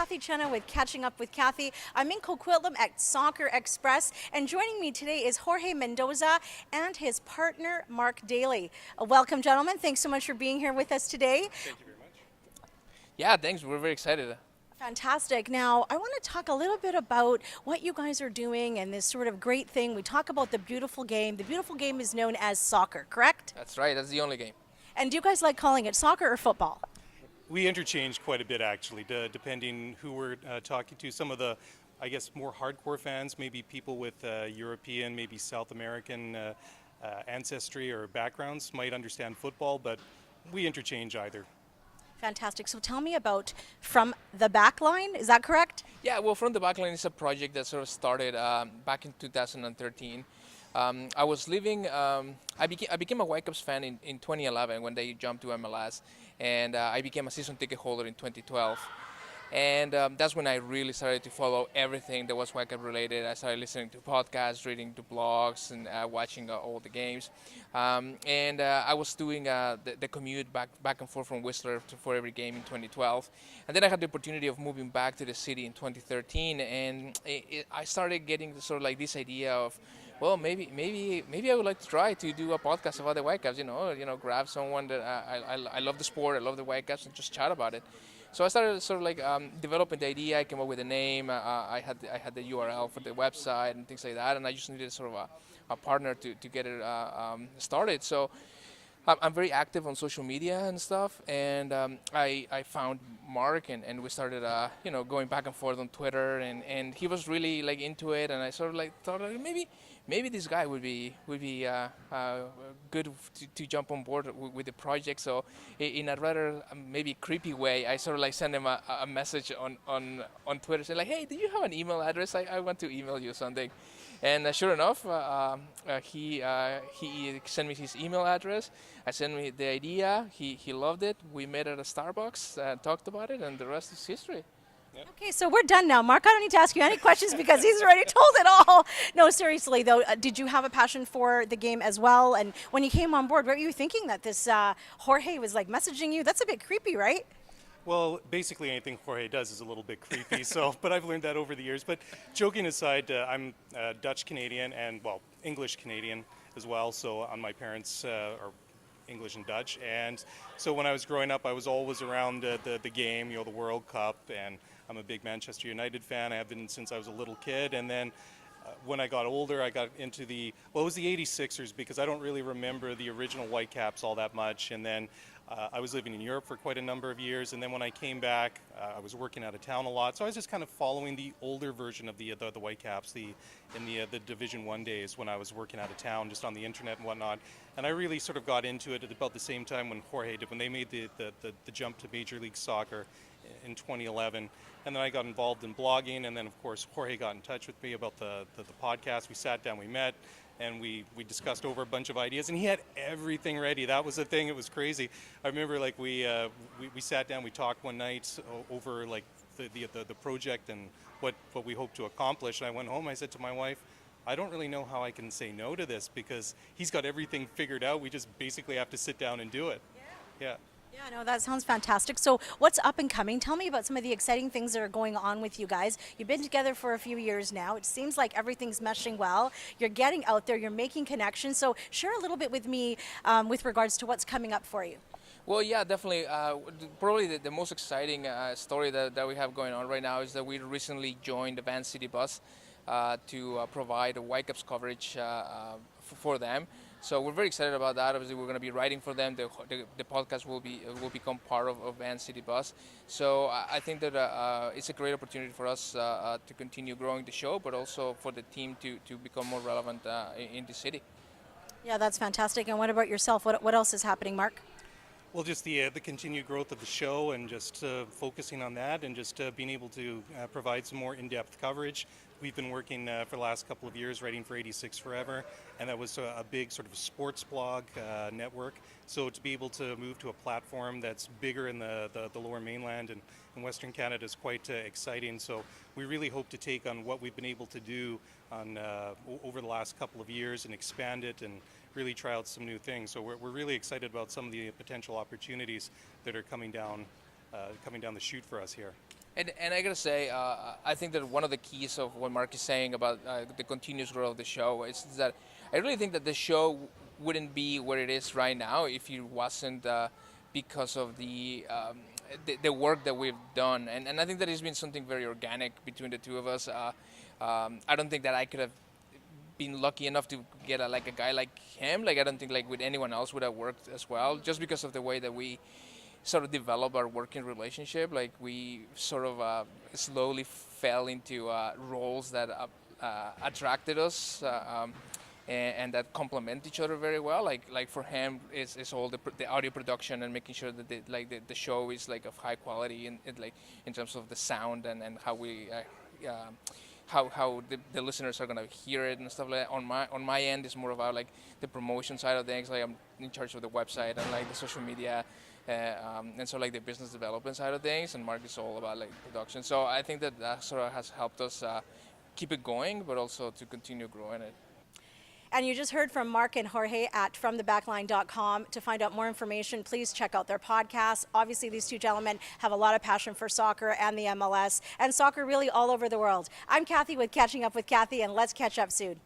Cathy Chenna with Catching Up with Cathy. I'm in Coquitlam at Soccer Express, and joining me today is Jorge Mendoza and his partner, Mark Daly. Welcome, gentlemen. Thanks so much for being here with us today. Thank you very much. Yeah, thanks. We're very excited. Fantastic. Now, I want to talk a little bit about what you guys are doing and this sort of great thing. We talk about the beautiful game. The beautiful game is known as soccer, correct? That's right. That's the only game. And do you guys like calling it soccer or football? We interchange quite a bit, actually, depending who we're talking to. Some of the, I guess, more hardcore fans, maybe people with European, maybe South American ancestry or backgrounds might understand football, but we interchange either. Fantastic. So tell me about From the Backline. Is that correct? Yeah, well, From the Backline is a project that sort of started back in 2013. I was living, I became a Whitecaps fan in 2011 when they jumped to MLS, and I became a season ticket holder in 2012. And that's when I really started to follow everything that was Whitecap related. I started listening to podcasts, reading to blogs, and watching all the games. I was doing the commute back and forth from Whistler for every game in 2012. And then I had the opportunity of moving back to the city in 2013, and I started getting sort of like this idea of, well, maybe I would like to try to do a podcast about the Whitecaps. You know, grab someone that I love the sport, I love the Whitecaps, and just chat about it. So I started sort of like developing the idea. I came up with a name. I had the URL for the website and things like that, and I just needed sort of a partner to get it started. So I'm very active on social media and stuff, and I found Mark, and we started going back and forth on Twitter, and he was really like into it, and I sort of like thought like, maybe this guy would be good to jump on board with the project. So in a rather maybe creepy way, I sort of like sent him a message on Twitter saying like, hey, do you have an email address? I want to email you something. And sure enough, he sent me his email address. I sent me the idea. He loved it. We met at a Starbucks, talked about it, and the rest is history. Yep. Okay, so we're done now. Mark, I don't need to ask you any questions because he's already told it all. No, seriously, though, did you have a passion for the game as well? And when you came on board, what were you thinking that this Jorge was like messaging you? That's a bit creepy, right? Well, basically anything Jorge does is a little bit creepy, but I've learned that over the years. But joking aside, I'm Dutch Canadian and, well, English Canadian as well. So on my parents are English and Dutch. And so when I was growing up, I was always around the game, the World Cup, and I'm a big Manchester United fan. I have been since I was a little kid. And then when I got older, I got into it was the 86ers, because I don't really remember the original Whitecaps all that much. And then I was living in Europe for quite a number of years, and then when I came back, I was working out of town a lot. So I was just kind of following the older version of the Whitecaps, in the Division I days when I was working out of town, just on the internet and whatnot. And I really sort of got into it at about the same time when Jorge did, when they made the jump to Major League Soccer in 2011. And then I got involved in blogging, and then of course Jorge got in touch with me about the podcast. We sat down, we met, and we discussed over a bunch of ideas, and he had everything ready. That was the thing. It was crazy. I remember like we sat down, we talked one night over like the project and what we hope to accomplish. And I went home, I said to my wife, I don't really know how I can say no to this, because he's got everything figured out. We just basically have to sit down and do it. Yeah. Yeah, no, that sounds fantastic. So what's up and coming? Tell me about some of the exciting things that are going on with you guys. You've been together for a few years now. It seems like everything's meshing well. You're getting out there. You're making connections. So share a little bit with me with regards to what's coming up for you. Well, yeah, definitely. Probably the most exciting story that we have going on right now is that we recently joined the Van City Bus to provide Whitecaps coverage for them. So we're very excited about that. Obviously, we're going to be writing for them. The podcast will become part of Van City Bus. So I think that it's a great opportunity for us to continue growing the show, but also for the team to become more relevant in the city. Yeah, that's fantastic. And what about yourself? What else is happening, Mark? Well, just the continued growth of the show, and just focusing on that, and just being able to provide some more in-depth coverage. We've been working for the last couple of years writing for 86 Forever, and that was a big sort of sports blog network. So to be able to move to a platform that's bigger in the Lower Mainland and in Western Canada is quite exciting. So we really hope to take on what we've been able to do on over the last couple of years and expand it and really try out some new things. So we're really excited about some of the potential opportunities that are coming down the chute for us here. And I gotta say, I think that one of the keys of what Mark is saying about the continuous growth of the show is that I really think that the show wouldn't be where it is right now if it wasn't because of the work that we've done. And I think that it's been something very organic between the two of us. I don't think that I could have been lucky enough to get like a guy like him. Like I don't think like with anyone else would have worked as well, just because of the way that we sort of develop our working relationship. Like we sort of slowly fell into roles that attracted us and that complement each other very well. Like for him, is all the audio production and making sure that the show is like of high quality and like in terms of the sound and how we. How the listeners are gonna hear it and stuff like that. On my end is more about like the promotion side of things. Like I'm in charge of the website and like the social media, and so like the business development side of things. And Mark is all about like production. So I think that sort of has helped us keep it going, but also to continue growing it. And you just heard from Mark and Jorge at FromTheBackline.com. To find out more information, please check out their podcast. Obviously, these two gentlemen have a lot of passion for soccer and the MLS, and soccer really all over the world. I'm Cathy with Catching Up with Cathy, and let's catch up soon.